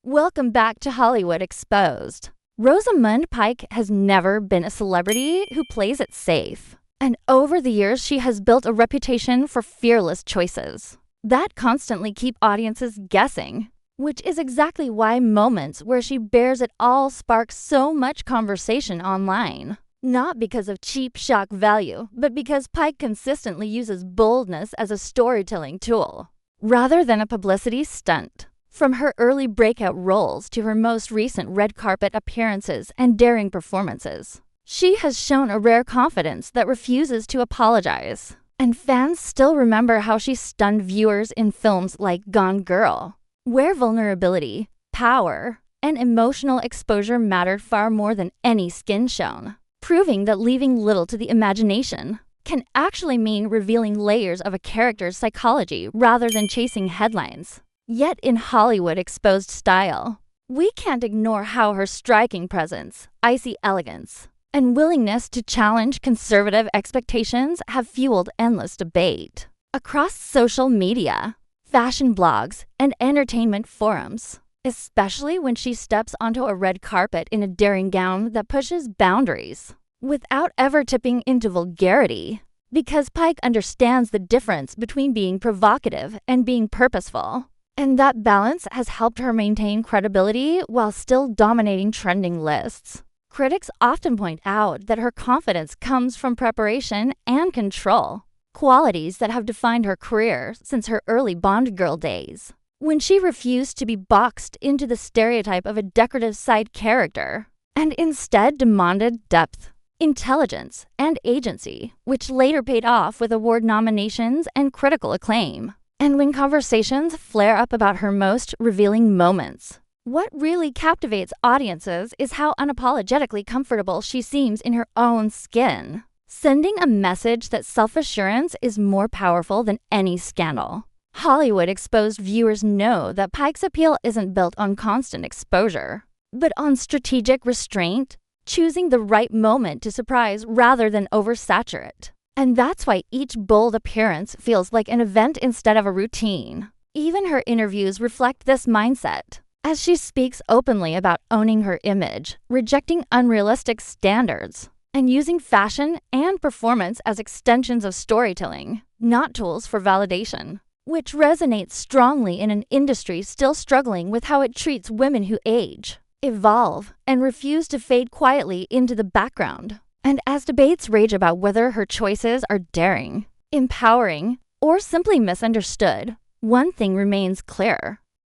Welcome back to Hollywood Exposed. Rosamund Pike has never been a celebrity who plays it safe. And over the years, she has built a reputation for fearless choices that constantly keep audiences guessing, which is exactly why moments where she bears it all spark so much conversation online. Not because of cheap shock value, but because Pike consistently uses boldness as a storytelling tool, rather than a publicity stunt. From her early breakout roles to her most recent red carpet appearances and daring performances, she has shown a rare confidence that refuses to apologize. And fans still remember how she stunned viewers in films like Gone Girl, where vulnerability, power, and emotional exposure mattered far more than any skin shone, proving that leaving little to the imagination can actually mean revealing layers of a character's psychology rather than chasing headlines. Yet in Hollywood Exposed style, we can't ignore how her striking presence, icy elegance, and willingness to challenge conservative expectations have fueled endless debate across social media, fashion blogs, and entertainment forums, especially when she steps onto a red carpet in a daring gown that pushes boundaries without ever tipping into vulgarity. Because Pike understands the difference between being provocative and being purposeful. And that balance has helped her maintain credibility while still dominating trending lists. Critics often point out that her confidence comes from preparation and control, qualities that have defined her career since her early Bond girl days, when she refused to be boxed into the stereotype of a decorative side character, and instead demanded depth, intelligence, and agency, which later paid off with award nominations and critical acclaim. And when conversations flare up about her most revealing moments, what really captivates audiences is how unapologetically comfortable she seems in her own skin, sending a message that self-assurance is more powerful than any scandal. Hollywood Exposed viewers know that Pike's appeal isn't built on constant exposure, but on strategic restraint, choosing the right moment to surprise rather than oversaturate. And that's why each bold appearance feels like an event instead of a routine. Even her interviews reflect this mindset, as she speaks openly about owning her image, rejecting unrealistic standards, and using fashion and performance as extensions of storytelling, not tools for validation, which resonates strongly in an industry still struggling with how it treats women who age, evolve, and refuse to fade quietly into the background. And as debates rage about whether her choices are daring, empowering, or simply misunderstood, one thing remains clear.